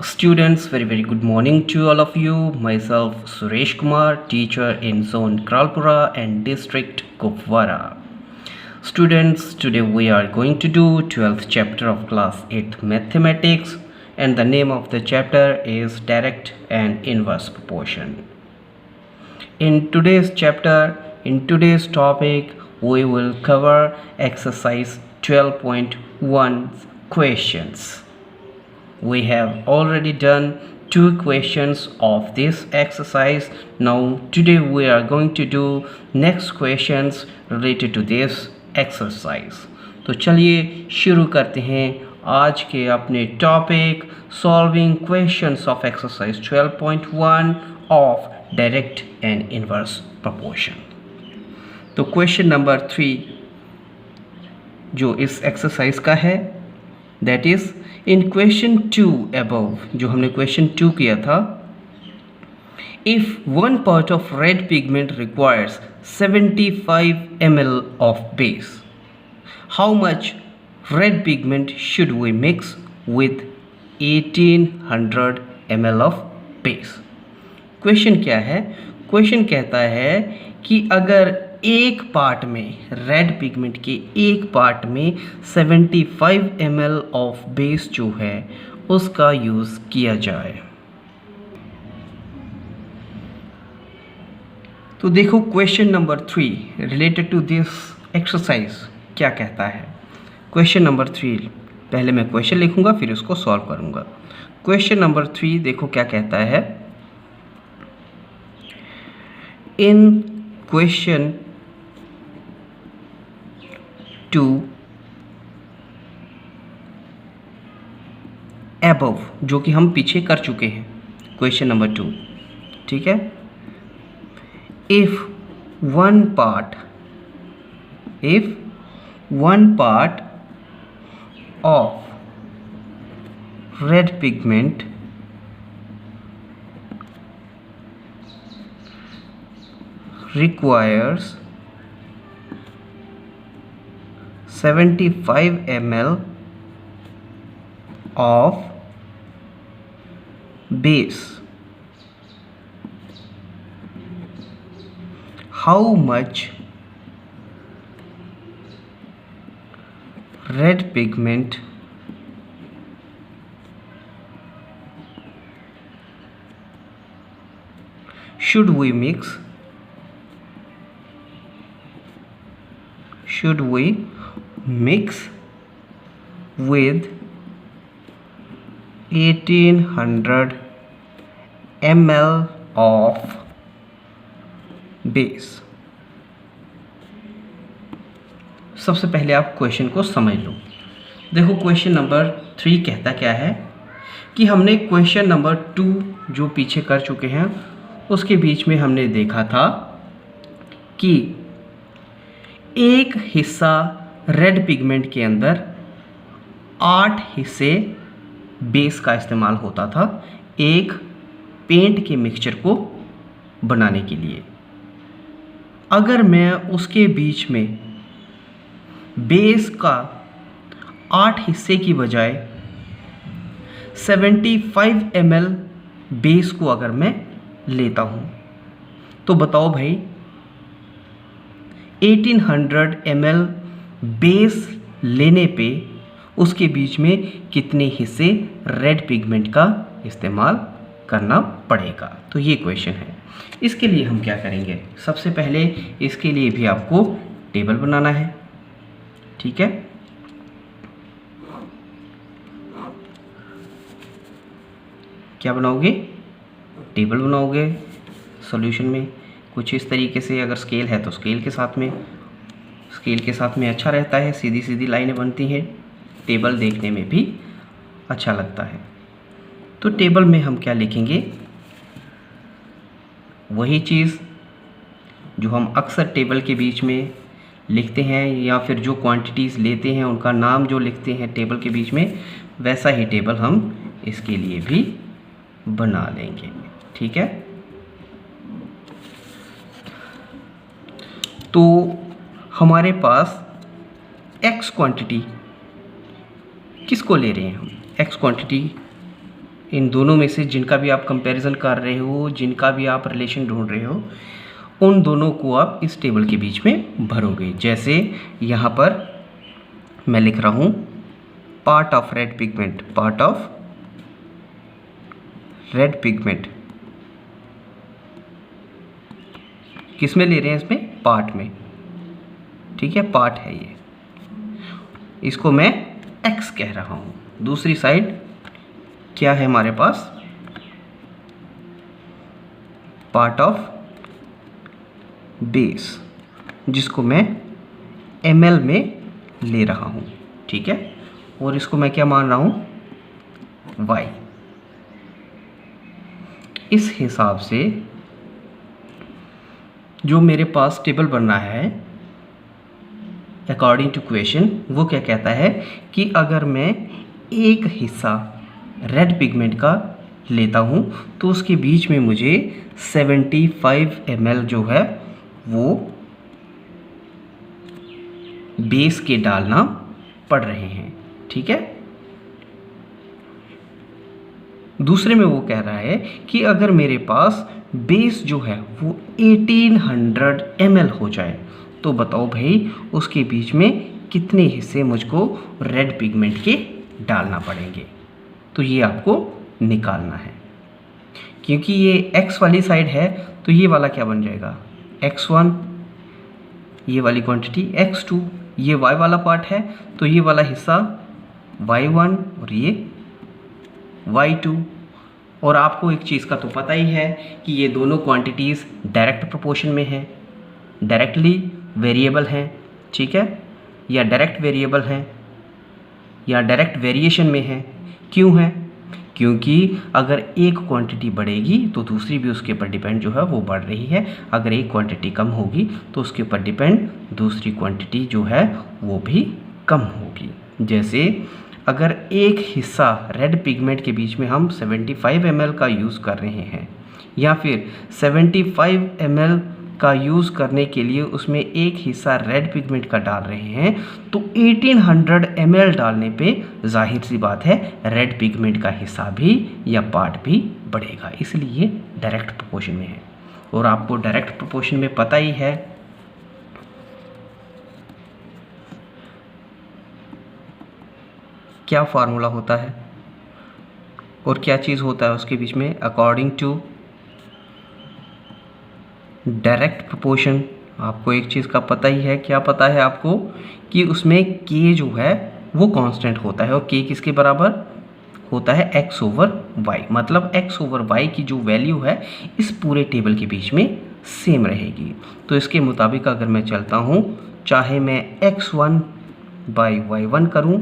Students, very good morning to all of you. Myself Suresh Kumar, teacher in Zone Kralpura and District Kupwara. Students, today we are going to do 12th chapter of class 8 mathematics, and the name of the chapter is direct and inverse proportion. In today's chapter, in today's topic, we will cover exercise 12.1 questions. We have already done 2 questions of this exercise. Now today we are going to do next questions related to this exercise. तो चलिए शुरू करते हैं आज के अपने topic solving questions of exercise 12.1 of direct and inverse proportion. तो question number 3 जो इस एक्सरसाइज का है, that is in question 2 above, जो हमने क्वेश्चन 2 किया था, if one part of red pigment requires 75 ml of base, how much red pigment should we mix with 1800 ml of base? Question क्या है? क्वेश्चन कहता है कि अगर एक पार्ट में, रेड पिगमेंट के एक पार्ट में 75 ml ऑफ बेस जो है उसका यूज़ किया जाए। तो देखो question number 3 related to this exercise क्या कहता है। क्वेश्चन नंबर 3, पहले मैं क्वेश्चन लिखूंगा फिर उसको सॉल्व करूंगा। क्वेश्चन नंबर 3 देखो क्या कहता है। इन क्वेश्चन 2 अबव, जो कि हम पीछे कर चुके हैं, क्वेश्चन नंबर 2, ठीक है। If one part of red pigment requires 75 ml of base, how much red pigment should we mix with 1800 ml of base? सबसे पहले आप क्वेश्चन को समझ लो। देखो क्वेश्चन नंबर 3 कहता क्या है कि हमने क्वेश्चन नंबर 2 जो पीछे कर चुके हैं उसके बीच में हमने देखा था कि एक हिस्सा रेड पिगमेंट के अंदर 8 हिस्से बेस का इस्तेमाल होता था एक पेंट के मिक्सचर को बनाने के लिए। अगर मैं उसके बीच में बेस का 8 हिस्से की बजाय 75 ml बेस को अगर मैं लेता हूँ तो बताओ भाई 1800 ml बेस लेने पे उसके बीच में कितने हिस्से रेड पिगमेंट का इस्तेमाल करना पड़ेगा। तो ये क्वेश्चन है। इसके लिए हम क्या करेंगे, सबसे पहले इसके लिए भी आपको टेबल बनाना है, ठीक है। क्या बनाओगे? टेबल बनाओगे सॉल्यूशन में कुछ इस तरीके से। अगर स्केल है तो स्केल के साथ में अच्छा रहता है, सीधी सीधी लाइनें बनती हैं, टेबल देखने में भी अच्छा लगता है। तो टेबल में हम क्या लिखेंगे, वही चीज़ जो हम अक्सर टेबल के बीच में लिखते हैं, या फिर जो क्वांटिटीज़ लेते हैं उनका नाम जो लिखते हैं टेबल के बीच में, वैसा ही टेबल हम इसके लिए भी बना लेंगे, ठीक है। तो हमारे पास x क्वांटिटी किसको ले रहे हैं हम? x क्वांटिटी इन दोनों में से जिनका भी आप कंपैरिजन कर रहे हो, जिनका भी आप रिलेशन ढूंढ रहे हो, उन दोनों को आप इस टेबल के बीच में भरोगे। जैसे यहाँ पर मैं लिख रहा हूँ part of red pigment, part of red pigment किस में ले रहे हैं, इसमें पार्ट में, ठीक है, पार्ट है ये, इसको मैं x कह रहा हूँ। दूसरी साइड क्या है हमारे पास, पार्ट ऑफ बेस, जिसको मैं ml में ले रहा हूँ, ठीक है, और इसको मैं क्या मान रहा हूँ, y। इस हिसाब से जो मेरे पास टेबल बनना है अकॉर्डिंग टू क्वेश्चन, वो क्या कहता है कि अगर मैं एक हिस्सा रेड पिगमेंट का लेता हूँ तो उसके बीच में मुझे 75 ml जो है वो बेस के डालना पड़ रहे हैं, ठीक है। दूसरे में वो कह रहा है कि अगर मेरे पास बेस जो है वो 1800 ml हो जाए तो बताओ भाई उसके बीच में कितने हिस्से मुझको रेड पिगमेंट के डालना पड़ेंगे। तो ये आपको निकालना है। क्योंकि ये x वाली साइड है तो ये वाला क्या बन जाएगा, x1, ये वाली क्वांटिटी x2, ये y वाला पार्ट है तो ये वाला हिस्सा y1 और ये y2। और आपको एक चीज़ का तो पता ही है कि ये दोनों क्वांटिटीज़ डायरेक्ट प्रोपोर्शन में हैं, डायरेक्टली वेरिएबल हैं, ठीक है, या डायरेक्ट वेरिएबल हैं या डायरेक्ट वेरिएशन में हैं। क्यों है, क्योंकि अगर एक क्वांटिटी बढ़ेगी तो दूसरी भी उसके ऊपर डिपेंड जो है वो बढ़ रही है, अगर एक क्वांटिटी कम होगी तो उसके ऊपर डिपेंड दूसरी क्वांटिटी जो है वो भी कम होगी। जैसे अगर एक हिस्सा रेड पिगमेंट के बीच में हम 75 ml का यूज़ कर रहे हैं या फिर 75 ml का यूज़ करने के लिए उसमें एक हिस्सा रेड पिगमेंट का डाल रहे हैं तो 1800 ml डालने पे जाहिर सी बात है रेड पिगमेंट का हिस्सा भी या पार्ट भी बढ़ेगा, इसलिए डायरेक्ट प्रोपोर्शन में है। और आपको डायरेक्ट प्रोपोर्शन में पता ही है क्या फार्मूला होता है और क्या चीज़ होता है उसके बीच में, अकॉर्डिंग टू डायरेक्ट प्रोपोर्शन। आपको एक चीज़ का पता ही है, क्या पता है आपको, कि उसमें k जो है वो कांस्टेंट होता है और k किसके बराबर होता है, x ओवर y। मतलब x ओवर y की जो वैल्यू है इस पूरे टेबल के बीच में सेम रहेगी। तो इसके मुताबिक अगर मैं चलता हूँ, चाहे मैं x1 बाई y1 करूँ,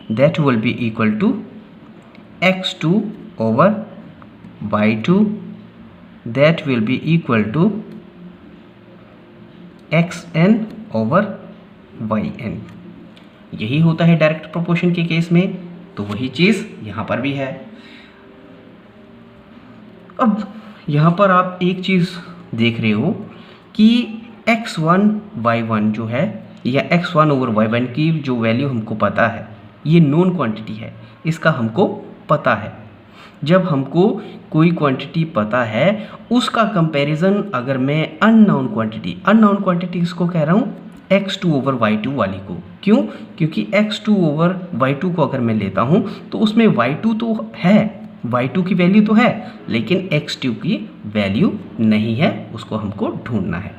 that will be equal to x2 over y2, that will be equal to xn over yn। यही होता है डायरेक्ट प्रोपोर्शन के केस में, तो वही चीज़ यहाँ पर भी है। अब यहाँ पर आप एक चीज़ देख रहे हो कि x1 y1 जो है या x1 ओवर y1 की जो वैल्यू हमको पता है, ये नोन क्वांटिटी है, इसका हमको पता है। जब हमको कोई क्वांटिटी पता है उसका कंपैरिजन अगर मैं अननोन क्वांटिटी किसको कह रहा हूँ, x2 ओवर y2 वाली को। क्यों, क्योंकि x2 ओवर y2 को अगर मैं लेता हूँ तो उसमें y2 तो है, y2 की वैल्यू तो है, लेकिन x2 की वैल्यू नहीं है, उसको हमको ढूंढना है।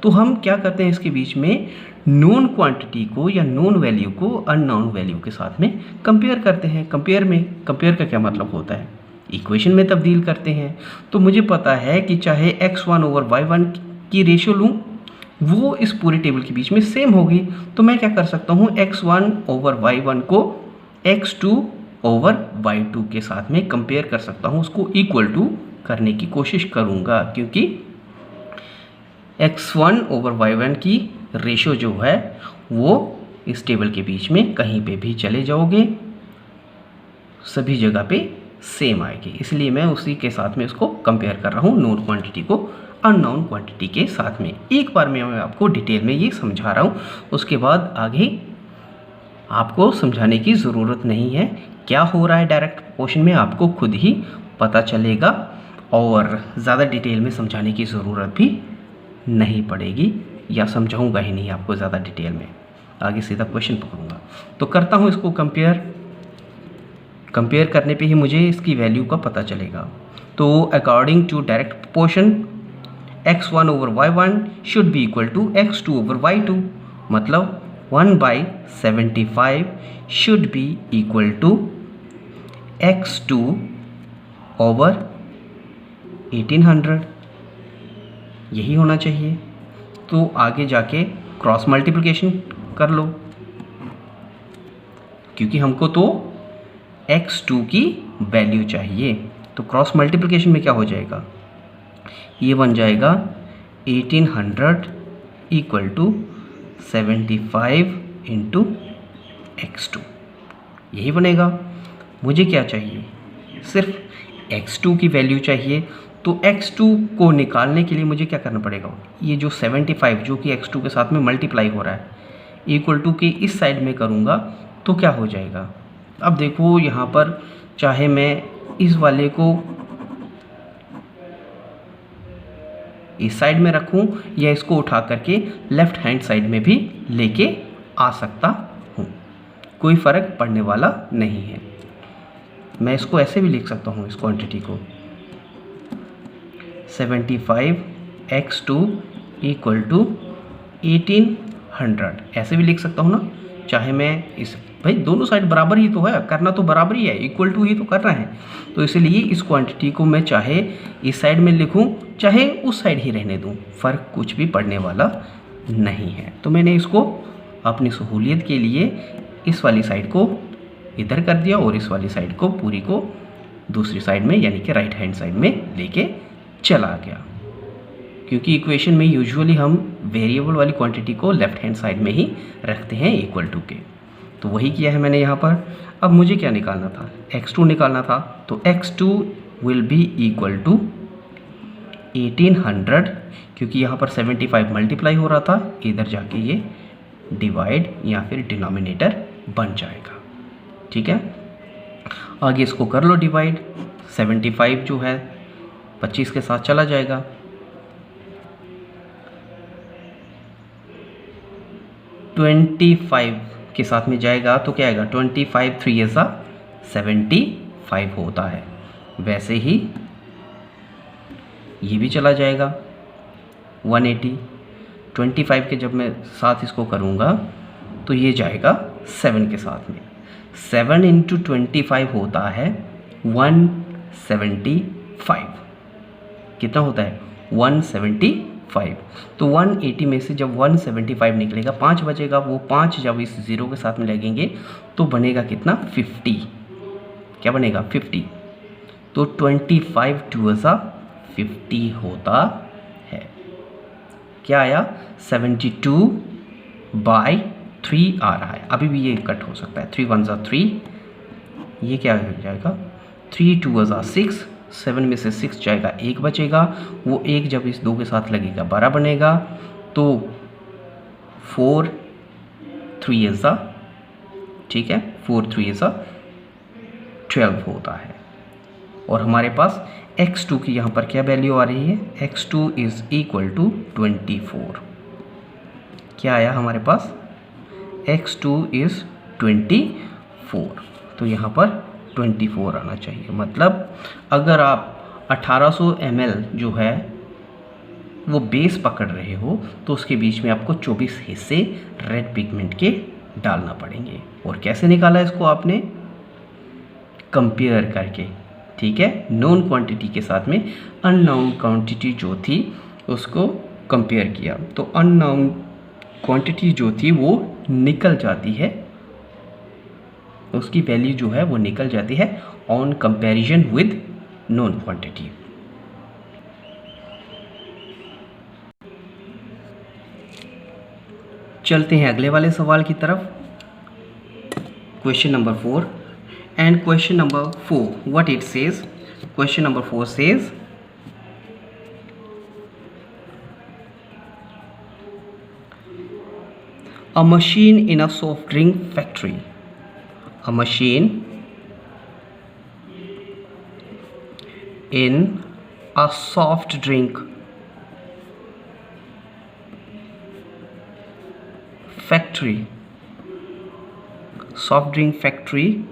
तो हम क्या करते हैं, इसके बीच में नोन क्वांटिटी को या नोन वैल्यू को अननोन वैल्यू के साथ में कंपेयर करते हैं। कंपेयर का क्या मतलब होता है, इक्वेशन में तब्दील करते हैं। तो मुझे पता है कि चाहे x1 ओवर y1 की रेशियो लूँ वो इस पूरे टेबल के बीच में सेम होगी, तो मैं क्या कर सकता हूँ, x1 ओवर y1 को x2 ओवर y2 के साथ में कंपेयर कर सकता हूँ, उसको इक्वल टू करने की कोशिश करूँगा। क्योंकि x1 ओवर y1 की रेशियो जो है वो इस टेबल के बीच में कहीं पे भी चले जाओगे सभी जगह पे सेम आएगी, इसलिए मैं उसी के साथ में इसको कंपेयर कर रहा हूँ, नोन क्वांटिटी को अननोन क्वांटिटी के साथ में। एक बार मैं आपको डिटेल में ये समझा रहा हूँ, उसके बाद आगे आपको समझाने की ज़रूरत नहीं है, क्या हो रहा है डायरेक्ट प्रपोर्शन में आपको खुद ही पता चलेगा और ज़्यादा डिटेल में समझाने की ज़रूरत भी नहीं पड़ेगी, या समझाऊंगा ही नहीं आपको ज़्यादा डिटेल में, आगे सीधा क्वेश्चन पकड़ूंगा। तो करता हूँ इसको कंपेयर करने पे ही मुझे इसकी वैल्यू का पता चलेगा। तो according to direct proportion x1 over y1 should be equal to x2 over y2, मतलब 1/75 should be equal to x2 over 1800, यही होना चाहिए। तो आगे जाके क्रॉस मल्टीप्लिकेशन कर लो, क्योंकि हमको तो x2 की वैल्यू चाहिए। तो क्रॉस मल्टीप्लिकेशन में क्या हो जाएगा, ये बन जाएगा 1800 इक्वल टू 75 इंटू x2, यही बनेगा। मुझे क्या चाहिए, सिर्फ x2 की वैल्यू चाहिए। तो x2 को निकालने के लिए मुझे क्या करना पड़ेगा, ये जो 75 जो कि x2 के साथ में मल्टीप्लाई हो रहा है इक्वल टू के इस साइड में करूँगा तो क्या हो जाएगा। अब देखो यहाँ पर चाहे मैं इस वाले को इस साइड में रखूं या इसको उठा करके लेफ्ट हैंड साइड में भी लेके आ सकता हूं, कोई फ़र्क पड़ने वाला नहीं है। मैं इसको ऐसे भी लिख सकता हूं, इस क्वांटिटी को 75x2 इक्वल टू 1800 ऐसे भी लिख सकता हूं ना। चाहे मैं इस, भाई दोनों साइड बराबर ही तो है, करना तो बराबर ही है, इक्वल टू ही तो करना है। तो इसलिए इस क्वांटिटी को मैं चाहे इस साइड में लिखूं चाहे उस साइड ही रहने दूं, फ़र्क कुछ भी पड़ने वाला नहीं है। तो मैंने इसको अपनी सहूलियत के लिए इस वाली साइड को इधर कर दिया और इस वाली साइड को पूरी को दूसरी साइड में यानी कि राइट हैंड साइड में लेके चला गया, क्योंकि इक्वेशन में यूजुअली हम वेरिएबल वाली क्वांटिटी को लेफ्ट हैंड साइड में ही रखते हैं इक्वल टू के। तो वही किया है मैंने यहाँ पर। अब मुझे क्या निकालना था, x2 निकालना था। तो x2 will be equal to 1800, क्योंकि यहाँ पर 75 मल्टीप्लाई हो रहा था, इधर जाके ये डिवाइड या फिर डिनोमिनेटर बन जाएगा। ठीक है, आगे इसको कर लो डिवाइड। 75 जो है 25 के साथ चला जाएगा, 25 के साथ में जाएगा तो क्या आएगा, 25 3 ऐसा 75 होता है। वैसे ही ये भी चला जाएगा 180। 25 के जब मैं साथ इसको करूँगा तो ये जाएगा 7 के साथ में। 7 इंटू 25 होता है 175। कितना होता है, 175। तो 180 में से जब 175 निकलेगा 5 बचेगा, वो 5 जब इस ज़ीरो के साथ में लगेंगे तो बनेगा कितना, 50। क्या बनेगा, 50। तो 25 टू ऐसा 50 होता है। क्या आया, 72/3 आ रहा है। अभी भी ये कट हो सकता है, 3 1 3, ये क्या हो जाएगा, 3 2 6, 7 में से 6 जाएगा, 1 बचेगा, वो 1 जब इस 2 के साथ लगेगा 12 बनेगा। तो 4 3 ऐसा, ठीक है, 4 3 ऐसा 12 होता है। और हमारे पास x2 की यहाँ पर क्या वैल्यू आ रही है, x2 इज़ इक्वल टू 24। क्या आया हमारे पास, x2 इज़ 24। तो यहाँ पर 24 आना चाहिए। मतलब अगर आप 1800 ml जो है वो बेस पकड़ रहे हो तो उसके बीच में आपको 24 हिस्से रेड पिगमेंट के डालना पड़ेंगे। और कैसे निकाला इसको आपने, कंपेयर करके। ठीक है, नोन क्वांटिटी के साथ में अननोन क्वांटिटी जो थी उसको कंपेयर किया, तो अननोन क्वांटिटी जो थी वो निकल जाती है, उसकी वैल्यू जो है वो निकल जाती है on comparison with known quantity. चलते हैं अगले वाले सवाल की तरफ, question number 4। And question number 4 what it says, question number 4 says A machine in a soft drink factory. A machine in a soft drink factory. Soft drink factory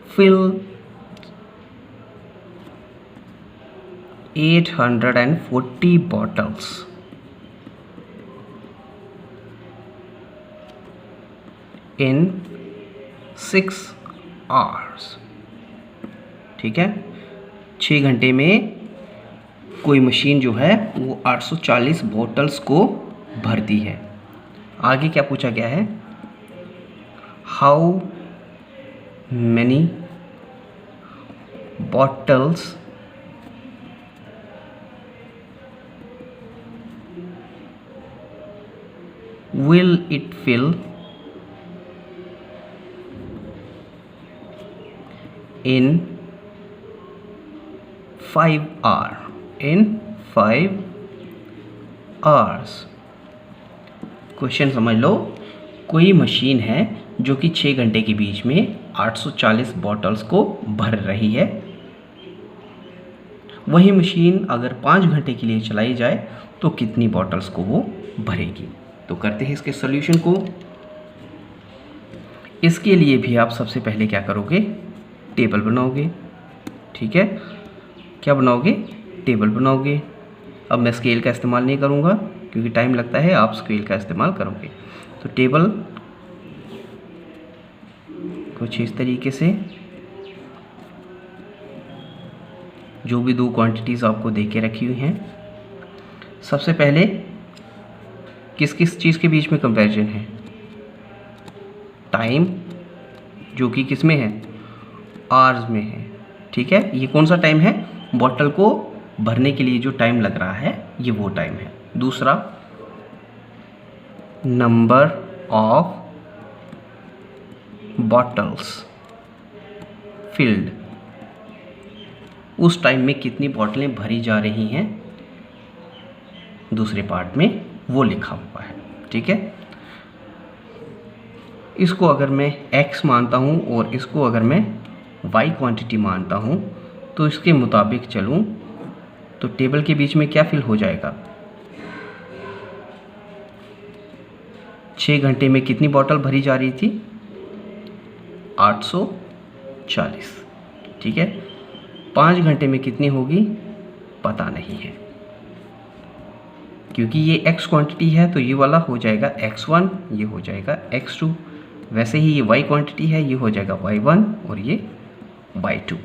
fill 840 bottles in 6 hours. ठीक है, 6 घंटे में कोई machine जो है वो 840 bottles को भरती है। आगे क्या पूछा गया है? How many bottles will it fill in 5 hours? In 5 hours. Question समझ लो, कोई मशीन है जो कि 6 घंटे के बीच में 840 बॉटल्स को भर रही है। वही मशीन अगर 5 घंटे के लिए चलाई जाए तो कितनी बॉटल्स को वो भरेगी? तो करते हैं इसके सॉल्यूशन को। इसके लिए भी आप सबसे पहले क्या करोगे? टेबल बनाओगे। ठीक है, क्या बनाओगे? टेबल बनाओगे। अब मैं स्केल का इस्तेमाल नहीं करूँगा क्योंकि टाइम लगता है, आप स्केल का इस्तेमाल करोगे। तो टेबल कुछ इस तरीके से, जो भी 2 क्वांटिटीज़ आपको दे के रखी हुई हैं। सबसे पहले किस किस चीज़ के बीच में कंपैरिजन है? टाइम, जो कि किस में है? आवर्स में है। ठीक है, ये कौन सा टाइम है? बॉटल को भरने के लिए जो टाइम लग रहा है ये वो टाइम है। दूसरा, नंबर ऑफ बॉटल्स फिल्ड, उस टाइम में कितनी बोतलें भरी जा रही हैं दूसरे पार्ट में वो लिखा हुआ है। ठीक है, इसको अगर मैं x मानता हूँ और इसको अगर मैं y क्वांटिटी मानता हूँ तो इसके मुताबिक चलूँ तो टेबल के बीच में क्या फिल हो जाएगा? 6 घंटे में कितनी बोतल भरी जा रही थी? 840। ठीक है, 5 घंटे में कितनी होगी? पता नहीं है, क्योंकि ये x क्वांटिटी है तो ये वाला हो जाएगा x1, ये हो जाएगा x2। वैसे ही ये y क्वांटिटी है, ये हो जाएगा y1 और ये y2।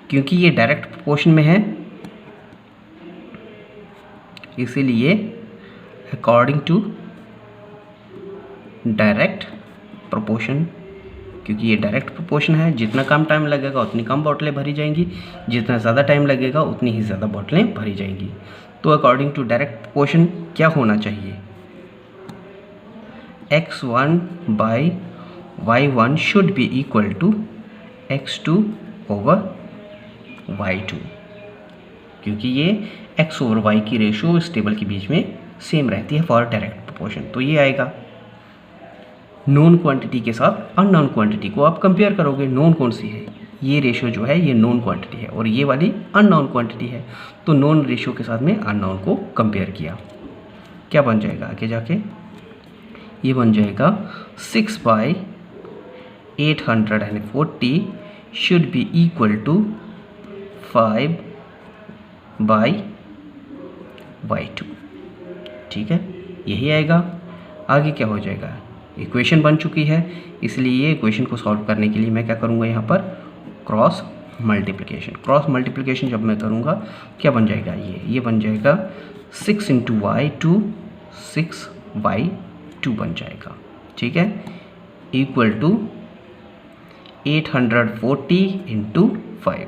क्योंकि ये डायरेक्ट प्रोपोर्शन में है इसीलिए अकॉर्डिंग टू डायरेक्ट प्रोपोर्शन, क्योंकि ये डायरेक्ट प्रोपोर्शन है, जितना कम टाइम लगेगा उतनी कम बोतलें भरी जाएंगी, जितना ज़्यादा टाइम लगेगा उतनी ही ज़्यादा बोतलें भरी जाएंगी। तो अकॉर्डिंग टू डायरेक्ट प्रोपोर्शन क्या होना चाहिए? x1 by y1 should be equal to x2 over y2, क्योंकि ये x ओवर y की रेशो इस टेबल के बीच में सेम रहती है फॉर डायरेक्ट प्रोपोर्शन। तो ये आएगा। नोन क्वांटिटी के साथ अननोन क्वांटिटी को आप कंपेयर करोगे। नोन कौन सी है? ये रेशो जो है ये नोन क्वांटिटी है और ये वाली अननोन क्वांटिटी है। तो नोन रेशो के साथ में अननोन को कंपेयर किया, क्या बन जाएगा आगे जाके? ये बन जाएगा 6 by 840 should be equal to 5 by y2। ठीक है, यही आएगा। आगे क्या हो जाएगा? इक्वेशन बन चुकी है, इसलिए इक्वेशन को सॉल्व करने के लिए मैं क्या करूँगा? यहाँ पर क्रॉस मल्टीप्लिकेशन। क्रॉस मल्टीप्लिकेशन जब मैं करूँगा क्या बन जाएगा? ये बन जाएगा 6 इंटू y2, 6y2 बन जाएगा। ठीक है, इक्वल टू 840 इंटू 5,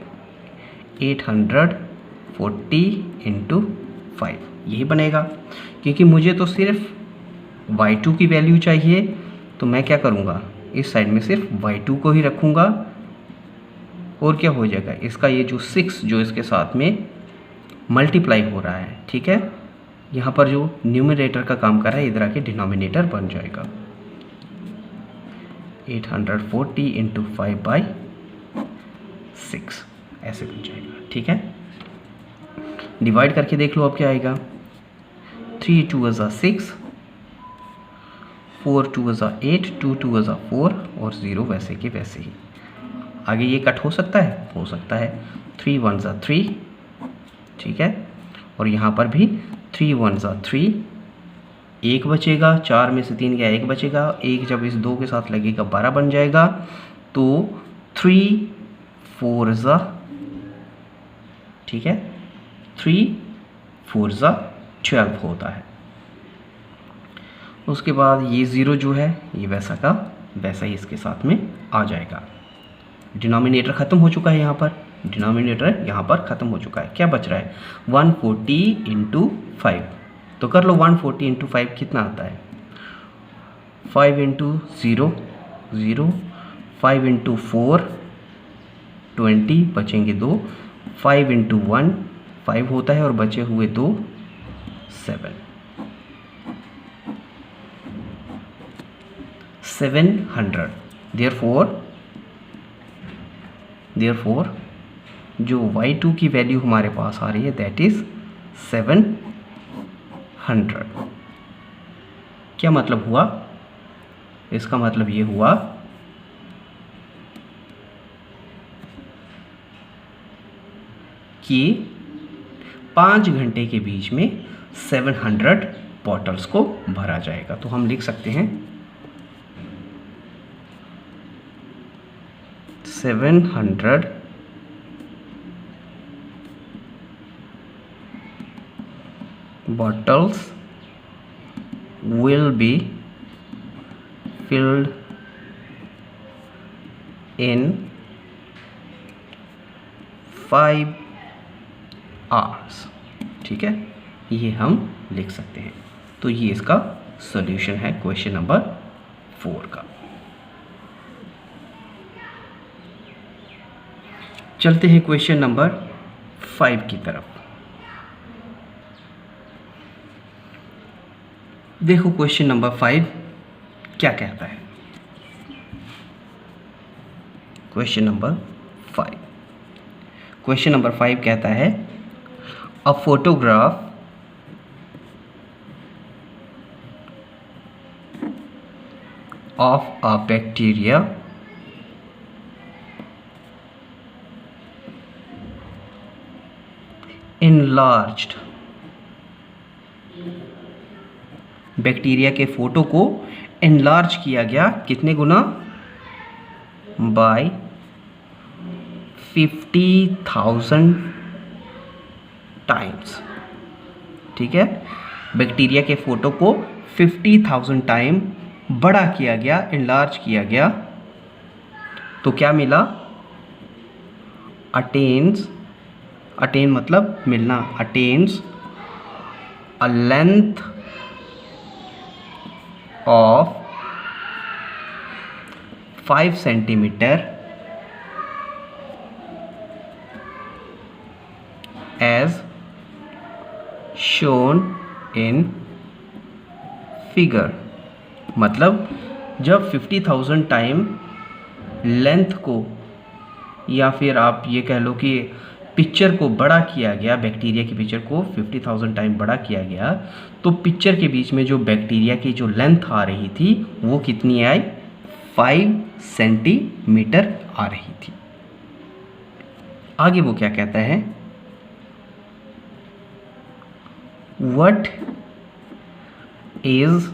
840 इंटू 5 यही बनेगा। क्योंकि मुझे तो सिर्फ y2 की वैल्यू चाहिए, तो मैं क्या करूँगा? इस साइड में सिर्फ y2 को ही रखूँगा और क्या हो जाएगा? इसका ये जो 6 जो इसके साथ में मल्टीप्लाई हो रहा है, ठीक है, यहाँ पर जो न्यूमरेटर का काम कर रहा है इधर आके डिनोमिनेटर बन जाएगा। 840 इंटू 5/6 ऐसे बन जाएगा। ठीक है, डिवाइड करके देख लो अब क्या आएगा। 3 2 * 6, 4 2 * 8, 2 2 * 4 और 0 वैसे के वैसे ही। आगे ये कट हो सकता है, हो सकता है। 3 1 * 3, ठीक है, और यहाँ पर भी 3 1 * 3, 1 बचेगा, 4 में से 3 गया, 1 बचेगा, 1 जब इस 2 के साथ लगेगा 12 बन जाएगा। तो 3 4 * ठीक है, 3 4 * 12 होता है। उसके बाद ये 0 जो है ये वैसा का वैसा ही इसके साथ में आ जाएगा। डिनोमिनेटर ख़त्म हो चुका है, यहाँ पर डिनोमिनेटर यहाँ पर ख़त्म हो चुका है। क्या बच रहा है? 140 × 5। तो कर लो 140 × 5 कितना आता है? 5 × 0 0, 5 × 4 20, बचेंगे 2, 5 × 1 5 होता है और बचे हुए 2 7, 700। देयरफॉर जो y2 की वैल्यू हमारे पास आ रही है दैट इज़ 700। क्या मतलब हुआ? इसका मतलब ये हुआ कि 5 घंटे के बीच में 700 बॉटल्स को भरा जाएगा। तो हम लिख सकते हैं 700 bottles will be filled in 5 hours। ठीक है, ये हम लिख सकते हैं। तो ये इसका सॉल्यूशन है क्वेश्चन नंबर 4 का। चलते हैं क्वेश्चन नंबर 5 की तरफ। देखो क्वेश्चन नंबर 5 क्या कहता है। क्वेश्चन नंबर 5 कहता है a photograph of a bacteria enlarged। Bacteria के फोटो को एनलार्ज किया गया कितने गुना? Bye 50,000 times. ठीक है, बैक्टीरिया के फोटो को 50,000 टाइम बड़ा किया गया, एनलार्ज किया गया। तो क्या मिला? अटेन मतलब मिलना, attains a length of 5 centimetre as shown in figure. मतलब जब 50,000 टाइम लेंथ को, या फिर आप ये कह लो कि पिक्चर को बड़ा किया गया, बैक्टीरिया की पिक्चर को 50,000 टाइम बड़ा किया गया, तो पिक्चर के बीच में जो बैक्टीरिया की जो लेंथ आ रही थी वो कितनी आई? 5 सेंटीमीटर आ रही थी। आगे वो क्या कहता है? What is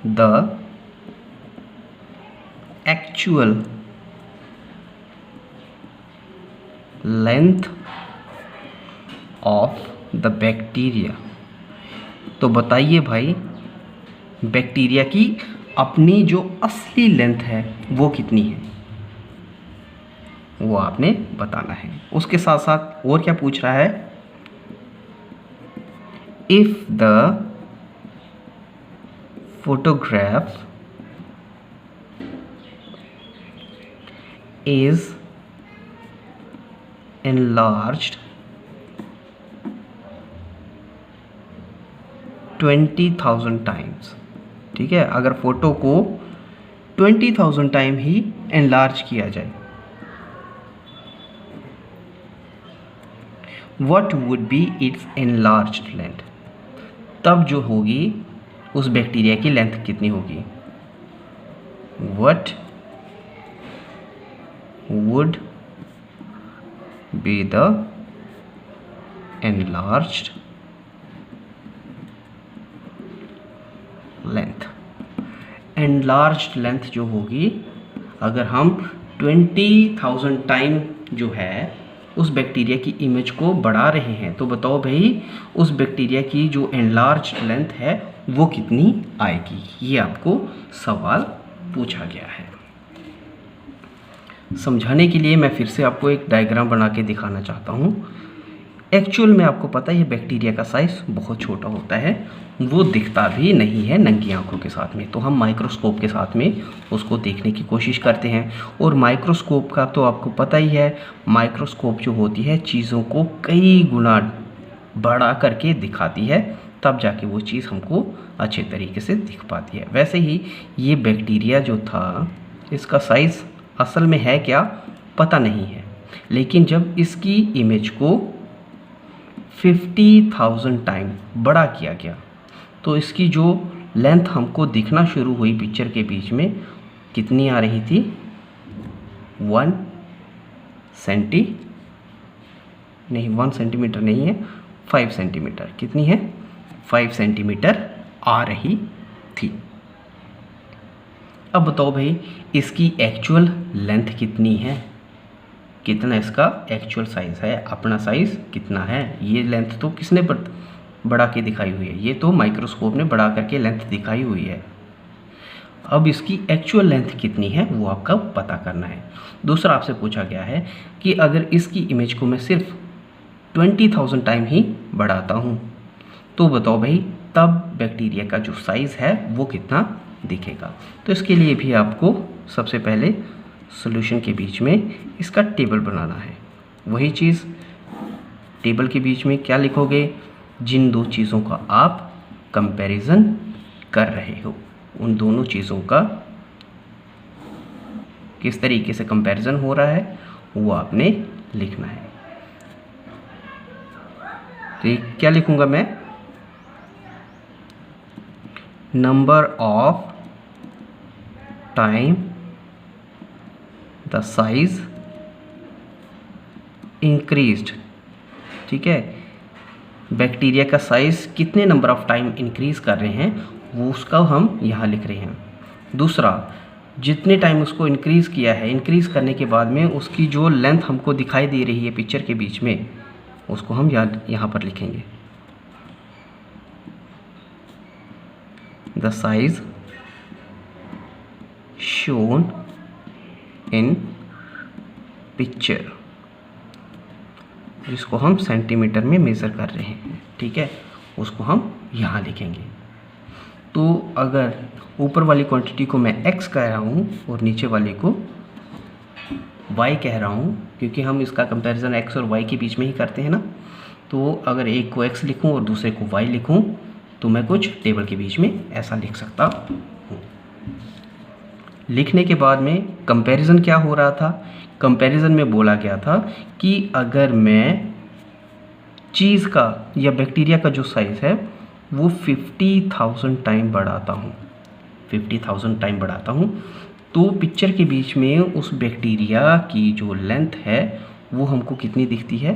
the actual length of the bacteria. तो बताइए भाई, बैक्टीरिया की अपनी जो असली लेंथ है वो कितनी है, वो आपने बताना है। उसके साथ साथ और क्या पूछ रहा है? If the photograph is enlarged 20,000 times. ठीक है, अगर फ़ोटो को 20,000 टाइम ही एनलार्ज किया जाए, what would be it's enlarged length, तब जो होगी उस बैक्टीरिया की लेंथ कितनी होगी। What would be the enlarged length. Enlarged length जो होगी, अगर हम 20,000 टाइम जो है उस बैक्टीरिया की इमेज को बढ़ा रहे हैं, तो बताओ भाई उस बैक्टीरिया की जो एनलार्ज्ड लेंथ है वो कितनी आएगी। ये आपको सवाल पूछा गया है। समझाने के लिए मैं फिर से आपको एक डायग्राम बना के दिखाना चाहता हूँ। एक्चुअल में आपको पता है ये बैक्टीरिया का साइज़ बहुत छोटा होता है, वो दिखता भी नहीं है नंगी आंखों के साथ में, तो हम माइक्रोस्कोप के साथ में उसको देखने की कोशिश करते हैं। और माइक्रोस्कोप का तो आपको पता ही है, माइक्रोस्कोप जो होती है चीज़ों को कई गुना बड़ा करके दिखाती है, तब जाके वो चीज़ हमको अच्छे तरीके से दिख पाती है। वैसे ही ये बैक्टीरिया जो था, इसका साइज़ असल में है क्या पता नहीं है, लेकिन जब इसकी इमेज को 50,000 टाइम बड़ा किया गया तो इसकी जो लेंथ हमको दिखना शुरू हुई पिक्चर के बीच में, कितनी आ रही थी 1 सेंटीमीटर नहीं है, 5 सेंटीमीटर। कितनी है 5 सेंटीमीटर आ रही थी। अब बताओ भाई इसकी एक्चुअल लेंथ कितनी है, कितना इसका एक्चुअल साइज़ है, अपना साइज़ कितना है। ये लेंथ तो किसने बढ़ा के दिखाई हुई है, ये तो माइक्रोस्कोप ने बढ़ा करके लेंथ दिखाई हुई है। अब इसकी एक्चुअल लेंथ कितनी है वो आपका पता करना है। दूसरा आपसे पूछा गया है कि अगर इसकी इमेज को मैं सिर्फ 20,000 टाइम ही बढ़ाता हूँ तो बताओ भाई तब बैक्टीरिया का जो साइज़ है वो कितना दिखेगा। तो इसके लिए भी आपको सबसे पहले सॉल्यूशन के बीच में इसका टेबल बनाना है। वही चीज़ टेबल के बीच में क्या लिखोगे, जिन दो चीज़ों का आप कंपैरिजन कर रहे हो उन दोनों चीज़ों का किस तरीके से कंपैरिजन हो रहा है वो आपने लिखना है। तो क्या लिखूंगा मैं, number of time the size increased. ठीक है, बैक्टीरिया का साइज़ कितने नंबर ऑफ टाइम इंक्रीज़ कर रहे हैं वो उसका हम यहाँ लिख रहे हैं। दूसरा, जितने टाइम उसको इंक्रीज़ किया है, इंक्रीज़ करने के बाद में उसकी जो लेंथ हमको दिखाई दे रही है पिक्चर के बीच में, उसको हम यहाँ पर लिखेंगे। The size shown in picture, जिसको हम सेंटीमीटर में मेज़र कर रहे हैं। ठीक है, उसको हम यहाँ लिखेंगे। तो अगर ऊपर वाली क्वांटिटी को मैं x कह रहा हूँ और नीचे वाले को y कह रहा हूँ, क्योंकि हम इसका कंपैरिजन x और y के बीच में ही करते हैं ना, तो अगर एक को x लिखूँ और दूसरे को y लिखूँ तो मैं कुछ टेबल के बीच में ऐसा लिख सकता हूँ। लिखने के बाद में कंपैरिजन क्या हो रहा था, कंपैरिजन में बोला गया था कि अगर मैं चीज़ का या बैक्टीरिया का जो साइज़ है वो 50,000 टाइम बढ़ाता हूँ, 50,000 टाइम बढ़ाता हूँ, तो पिक्चर के बीच में उस बैक्टीरिया की जो लेंथ है वो हमको कितनी दिखती है,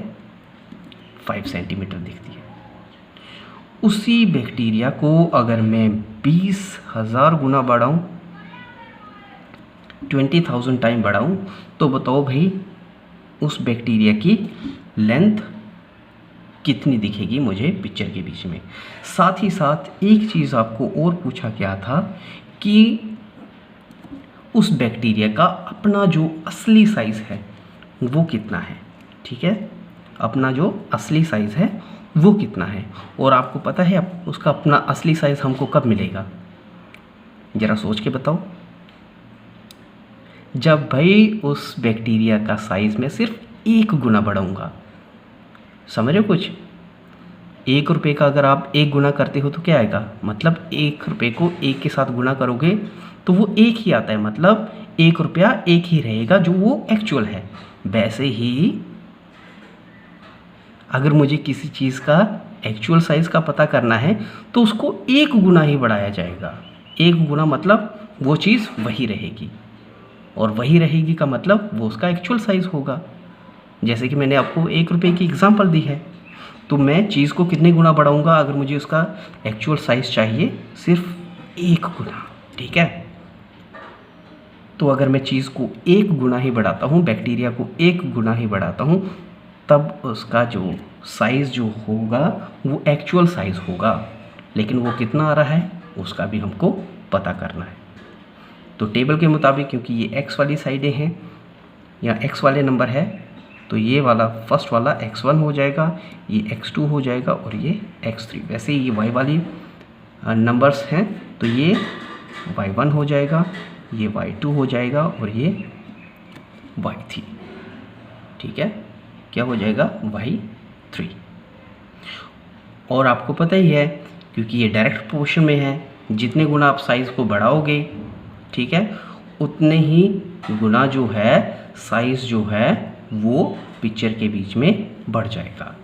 5 सेंटीमीटर दिखती है। उसी बैक्टीरिया को अगर मैं 20,000 गुना बढ़ाऊँ, 20,000 टाइम बढ़ाऊँ, तो बताओ भाई उस बैक्टीरिया की लेंथ कितनी दिखेगी मुझे पिक्चर के बीच में। साथ ही साथ एक चीज़ आपको और पूछा गया था कि उस बैक्टीरिया का अपना जो असली साइज़ है वो कितना है। ठीक है, अपना जो असली साइज़ है वो कितना है, और आपको पता है उसका अपना असली साइज़ हमको कब मिलेगा, ज़रा सोच के बताओ। जब भाई उस बैक्टीरिया का साइज़ में सिर्फ 1 गुना बढ़ाऊंगा। समझ रहे हो कुछ, ₹1 का अगर आप 1 गुना करते हो तो क्या आएगा, मतलब ₹1 को 1 के साथ गुना करोगे तो वो 1 ही आता है, मतलब ₹1 1 ही रहेगा जो वो एक्चुअल है। वैसे ही अगर मुझे किसी चीज़ का एक्चुअल साइज़ का पता करना है तो उसको 1 गुना ही बढ़ाया जाएगा। 1 गुना मतलब वो चीज़ वही रहेगी, और वही रहेगी का मतलब वो उसका एक्चुअल साइज़ होगा। जैसे कि मैंने आपको ₹1 की एग्जांपल दी है, तो मैं चीज़ को कितने गुना बढ़ाऊंगा अगर मुझे उसका एक्चुअल साइज़ चाहिए, सिर्फ 1 गुना। ठीक है, तो अगर मैं चीज़ को 1 गुना ही बढ़ाता हूँ, बैक्टीरिया को 1 गुना ही बढ़ाता हूँ, तब उसका जो साइज़ जो होगा वो एक्चुअल साइज़ होगा। लेकिन वो कितना आ रहा है उसका भी हमको पता करना है। तो टेबल के मुताबिक, क्योंकि ये x वाली साइडें हैं या x वाले नंबर है, तो ये वाला फर्स्ट वाला x1 हो जाएगा, ये x2 हो जाएगा और ये x3। वैसे ये y वाली नंबर्स हैं तो ये y1 हो जाएगा, ये y2 हो जाएगा और ये y3। ठीक है, क्या हो जाएगा, y3। और आपको पता ही है क्योंकि ये डायरेक्ट प्रोपोर्शन में है, जितने गुना आप साइज़ को बढ़ाओगे, ठीक है, उतने ही गुना जो है साइज़ जो है वो पिक्चर के बीच में बढ़ जाएगा।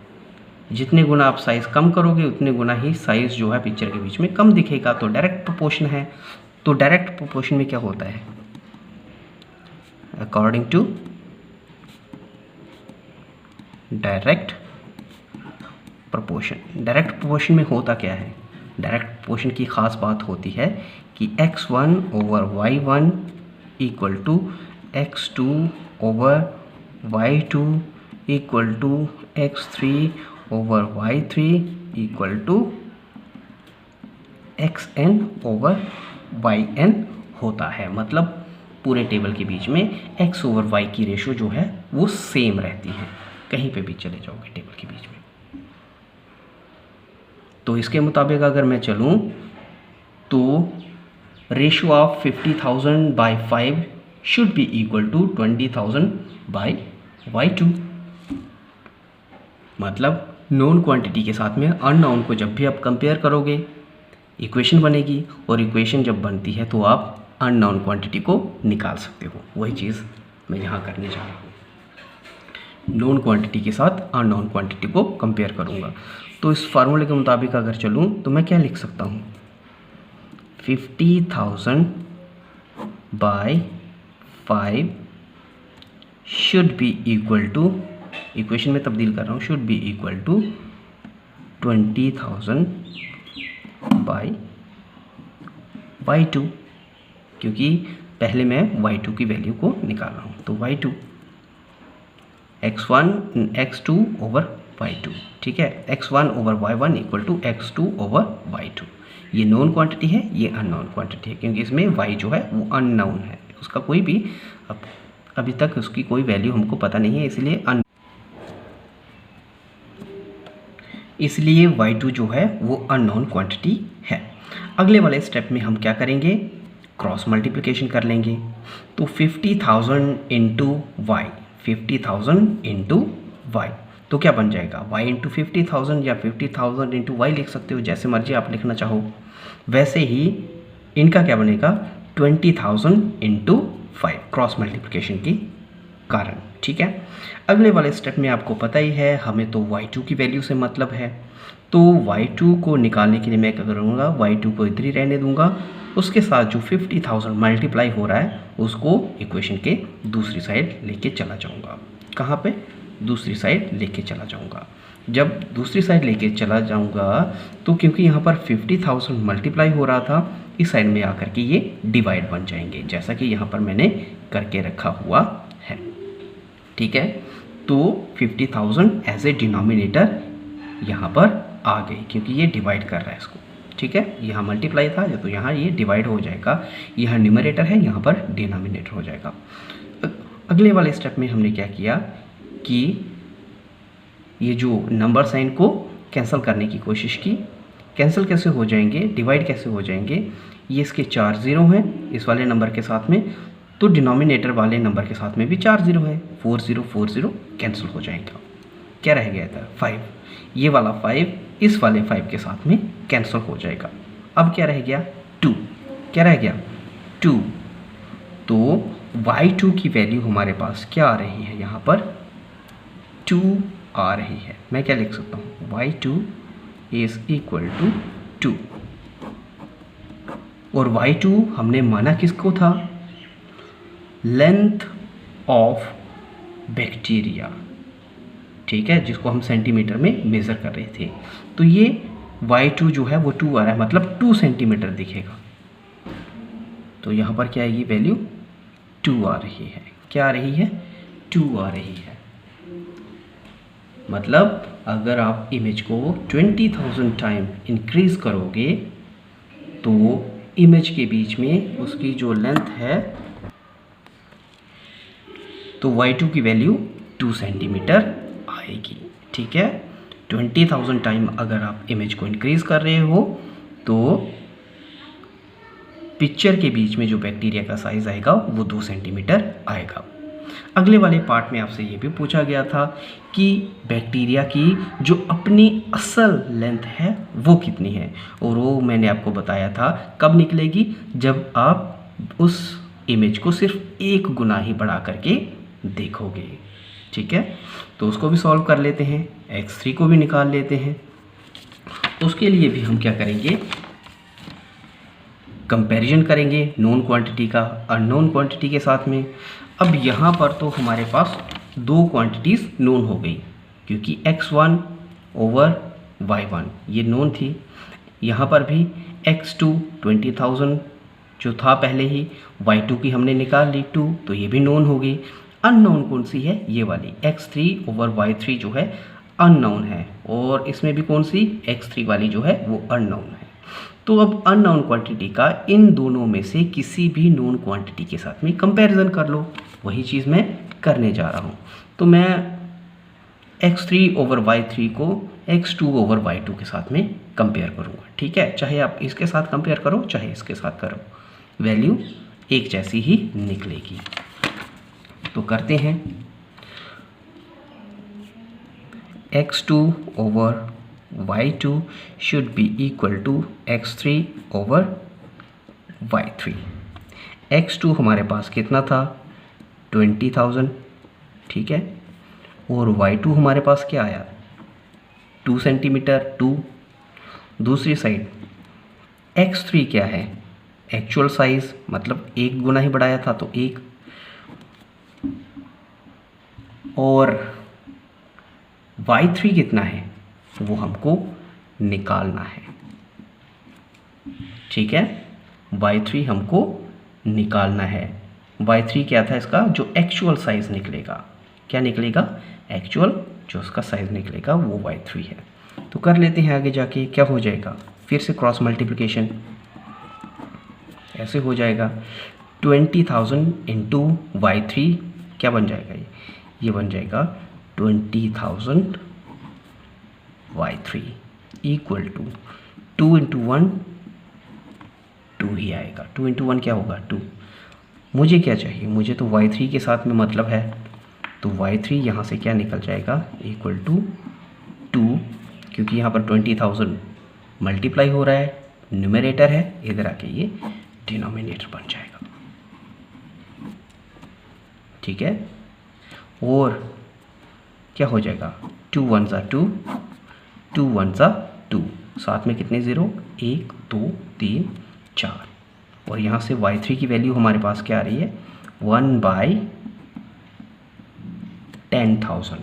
जितने गुना आप साइज़ कम करोगे उतने गुना ही साइज़ जो है पिक्चर के बीच में कम दिखेगा। तो डायरेक्ट प्रोपोर्शन है, तो डायरेक्ट प्रोपोर्शन में क्या होता है, according to direct proportion. Direct proportion में होता क्या है, डायरेक्ट प्रोपोर्शन की ख़ास बात होती है कि x1 over y1 equal to x2 over y2 equal to x3 over y3 equal to xn over yn होता है। मतलब पूरे टेबल के बीच में x ओवर y की रेशो जो है वो सेम रहती है, कहीं पे भी चले जाओगे टेबल के बीच में। तो इसके मुताबिक अगर मैं चलूँ तो ratio of 50,000 by 5 should be equal to 20,000 by y2। मतलब नोन क्वांटिटी के साथ में अननोन को जब भी आप कंपेयर करोगे इक्वेशन बनेगी, और इक्वेशन जब बनती है तो आप अननोन क्वांटिटी को निकाल सकते हो। वही चीज़ मैं यहाँ करने जा रहा हूँ, नोन क्वांटिटी के साथ अननोन क्वांटिटी को कंपेयर करूँगा। तो इस फार्मूले के मुताबिक अगर चलूँ तो मैं क्या लिख सकता हूँ, 50,000 by 5 should be equal to, equation में तब्दील कर रहा हूँ, should be equal to 20,000 by y2, क्योंकि पहले मैं y2 की वैल्यू को निकाल रहा हूँ। तो y2 x2 ओवर y2, ठीक है, x1 over y1 equal to x2 over y2। ये नोन क्वांटिटी है, ये अननोन क्वांटिटी है, क्योंकि इसमें y जो है वो अननोन है, उसका कोई भी अभी तक उसकी कोई वैल्यू हमको पता नहीं है, इसलिए y2 जो है वो अननोन क्वांटिटी है। अगले वाले स्टेप में हम क्या करेंगे, क्रॉस मल्टीप्लिकेशन कर लेंगे। तो 50,000 इंटू वाई, 50,000 इंटू वाई, तो क्या बन जाएगा, y इंटू 50,000 या 50,000 इंटू वाई लिख सकते हो, जैसे मर्जी आप लिखना चाहो। वैसे ही इनका क्या बनेगा, 20,000 इंटू 5, क्रॉस मल्टीप्लिकेशन के कारण। ठीक है, अगले वाले स्टेप में आपको पता ही है हमें तो y2 की वैल्यू से मतलब है, तो y2 को निकालने के लिए मैं क्या करूँगा, y2 को इधर ही रहने दूंगा, उसके साथ जो 50,000 मल्टीप्लाई हो रहा है उसको इक्वेशन के दूसरी साइड लेके चला जाऊँगा। कहाँ पे, दूसरी साइड लेके चला जाऊँगा। जब दूसरी साइड लेके चला जाऊँगा तो क्योंकि यहाँ पर 50,000 मल्टीप्लाई हो रहा था, इस साइड में आकर के ये डिवाइड बन जाएंगे, जैसा कि यहाँ पर मैंने करके रखा हुआ है। ठीक है, तो 50,000 एज ए डिनोमिनेटर यहाँ पर आ गई, क्योंकि ये डिवाइड कर रहा है इसको। ठीक है, यहाँ मल्टीप्लाई था तो यहाँ ये डिवाइड हो जाएगा, यहाँ न्यूमरेटर है, यहाँ पर डिनोमिनेटर हो जाएगा। अगले वाले स्टेप में हमने क्या किया कि ये जो नंबर साइन को कैंसिल करने की कोशिश की। कैंसिल कैसे हो जाएंगे, डिवाइड कैसे हो जाएंगे, ये इसके 4 ज़ीरो हैं इस वाले नंबर के साथ में, तो डिनोमिनेटर वाले नंबर के साथ में भी 4 ज़ीरो है, 4 0 4 0 कैंसिल हो जाएगा। क्या रह गया था, 5। ये वाला 5 इस वाले 5 के साथ में कैंसिल हो जाएगा। अब क्या रह गया 2, क्या रह गया 2। तो y2 की वैल्यू हमारे पास क्या आ रही है, यहाँ पर 2 आ रही है। मैं क्या लिख सकता हूँ, y2 इज इक्वल टू 2। और y2 हमने माना किसको था, लेंथ ऑफ बैक्टीरिया, ठीक है, जिसको हम सेंटीमीटर में मेज़र कर रहे थे। तो ये y2 जो है वो 2 आ रहा है, मतलब 2 सेंटीमीटर दिखेगा। तो यहाँ पर क्या आएगी वैल्यू 2 आ रही है। क्या आ रही है 2 आ रही है। मतलब अगर आप इमेज को 20,000 टाइम इंक्रीज करोगे तो इमेज के बीच में उसकी जो लेंथ है तो y2 की वैल्यू 2 सेंटीमीटर आएगी, ठीक है। 20,000 टाइम अगर आप इमेज को इंक्रीज कर रहे हो तो पिक्चर के बीच में जो बैक्टीरिया का साइज आएगा वो 2 सेंटीमीटर आएगा। अगले वाले पार्ट में आपसे ये भी पूछा गया था कि बैक्टीरिया की जो अपनी असल लेंथ है वो कितनी है, और वो मैंने आपको बताया था कब निकलेगी, जब आप उस इमेज को सिर्फ 1 गुना ही बढ़ा करके देखोगे, ठीक है। तो उसको भी सॉल्व कर लेते हैं, x3 को भी निकाल लेते हैं। तो उसके लिए भी हम क्या करेंगे, कंपैरिजन करेंगे नोन क्वांटिटी का अननोन क्वांटिटी के साथ में। अब यहाँ पर तो हमारे पास 2 क्वांटिटीज़ नोन हो गई, क्योंकि x1 ओवर y1 ये नोन थी। यहाँ पर भी x2 20,000 जो था पहले ही, y2 की हमने निकाल ली 2, तो ये भी नोन हो गई। अननोन कौन सी है, ये वाली x3 ओवर y3 जो है अननोन है, और इसमें भी कौन सी x3 वाली जो है वो अननोन है। तो अब अननोन क्वांटिटी का इन दोनों में से किसी भी नोन क्वांटिटी के साथ में कंपैरिजन कर लो, वही चीज़ मैं करने जा रहा हूँ। तो मैं x3 ओवर y3 को x2 ओवर y2 के साथ में कंपेयर करूँगा, ठीक है। चाहे आप इसके साथ कंपेयर करो चाहे इसके साथ करो, वैल्यू एक जैसी ही निकलेगी। तो करते हैं, x2 over y2 should be equal to x3 over y3। x2 हमारे पास कितना था 20,000, ठीक है, और y2 हमारे पास क्या आया 2 सेंटीमीटर 2। दूसरी साइड x3 क्या है, एक्चुअल साइज, मतलब 1 गुना ही बढ़ाया था तो 1, और y3 कितना है वो हमको निकालना है, ठीक है। y3 हमको निकालना है। y3 क्या था इसका, जो एक्चुअल साइज निकलेगा, क्या निकलेगा, एक्चुअल जो उसका साइज निकलेगा वो y3 है। तो कर लेते हैं आगे जाके, क्या हो जाएगा, फिर से क्रॉस मल्टीप्लिकेशन ऐसे हो जाएगा, 20,000 इंटू y3 क्या बन जाएगा, ये बन जाएगा 20,000 y3 इक्वल टू 2 इंटू 1 2 ही आएगा। 2 इंटू 1 क्या होगा 2। मुझे क्या चाहिए, मुझे तो y3 के साथ में मतलब है, तो y3 यहाँ से क्या निकल जाएगा इक्वल टू 2, क्योंकि यहाँ पर 20,000 मल्टीप्लाई हो रहा है, न्यूमरेटर है, इधर आके ये डिनोमिनेटर बन जाएगा, ठीक है। और क्या हो जाएगा 2 1 ज़ा 2, 2 1 ज़ा 2, साथ में कितने ज़ीरो 1 2 3 4, और यहाँ से y3 की वैल्यू हमारे पास क्या आ रही है 1/10,000,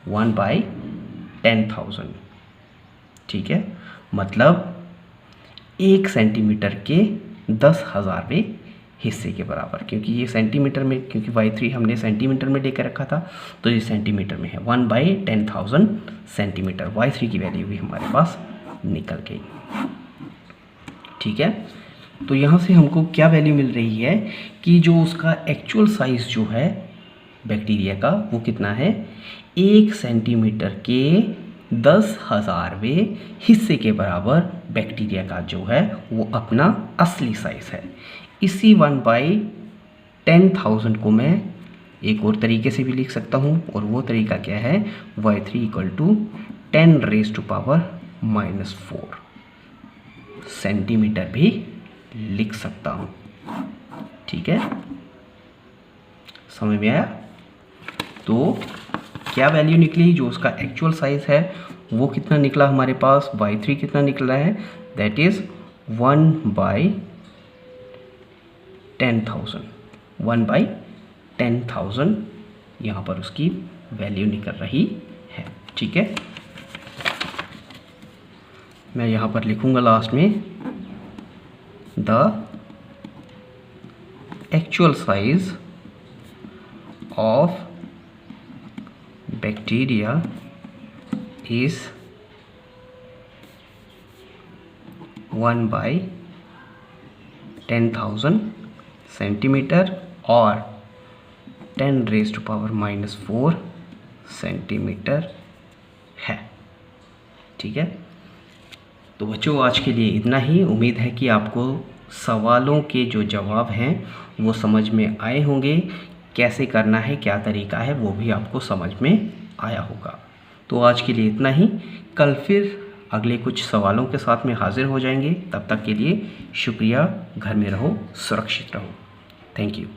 1/10,000, ठीक है। मतलब 1 सेंटीमीटर के 10,000वें हिस्से के बराबर, क्योंकि ये सेंटीमीटर में, क्योंकि y3 हमने सेंटीमीटर में लेकर रखा था तो ये सेंटीमीटर में है, 1/10,000 सेंटीमीटर। y3 की वैल्यू भी हमारे पास निकल गई, ठीक है। तो यहाँ से हमको क्या वैल्यू मिल रही है कि जो उसका एक्चुअल साइज जो है बैक्टीरिया का वो कितना है, 1 सेंटीमीटर के 10,000वें हिस्से के बराबर बैक्टीरिया का जो है वो अपना असली साइज है। इसी 1/10,000 को मैं एक और तरीके से भी लिख सकता हूँ, और वो तरीका क्या है y3 equal to 10 raise to power -4 centimetre भी लिख सकता हूँ। ठीक है, समझ में आया? तो क्या वैल्यू निकली, जो उसका एक्चुअल साइज है वो कितना निकला हमारे पास, y3 कितना निकला है, दैट इज 1/10,000। 1/10,000 यहाँ पर उसकी वैल्यू निकल रही है। ठीक है, मैं यहाँ पर लिखूँगा लास्ट में the actual size of bacteria is 1/10,000 centimetre और 10⁻⁻⁴ सेंटीमीटर है। ठीक है, तो बच्चों आज के लिए इतना ही। उम्मीद है कि आपको सवालों के जो जवाब हैं वो समझ में आए होंगे, कैसे करना है, क्या तरीका है, वो भी आपको समझ में आया होगा। तो आज के लिए इतना ही, कल फिर अगले कुछ सवालों के साथ में हाजिर हो जाएंगे। तब तक के लिए शुक्रिया, घर में रहो, सुरक्षित रहो। Thank you.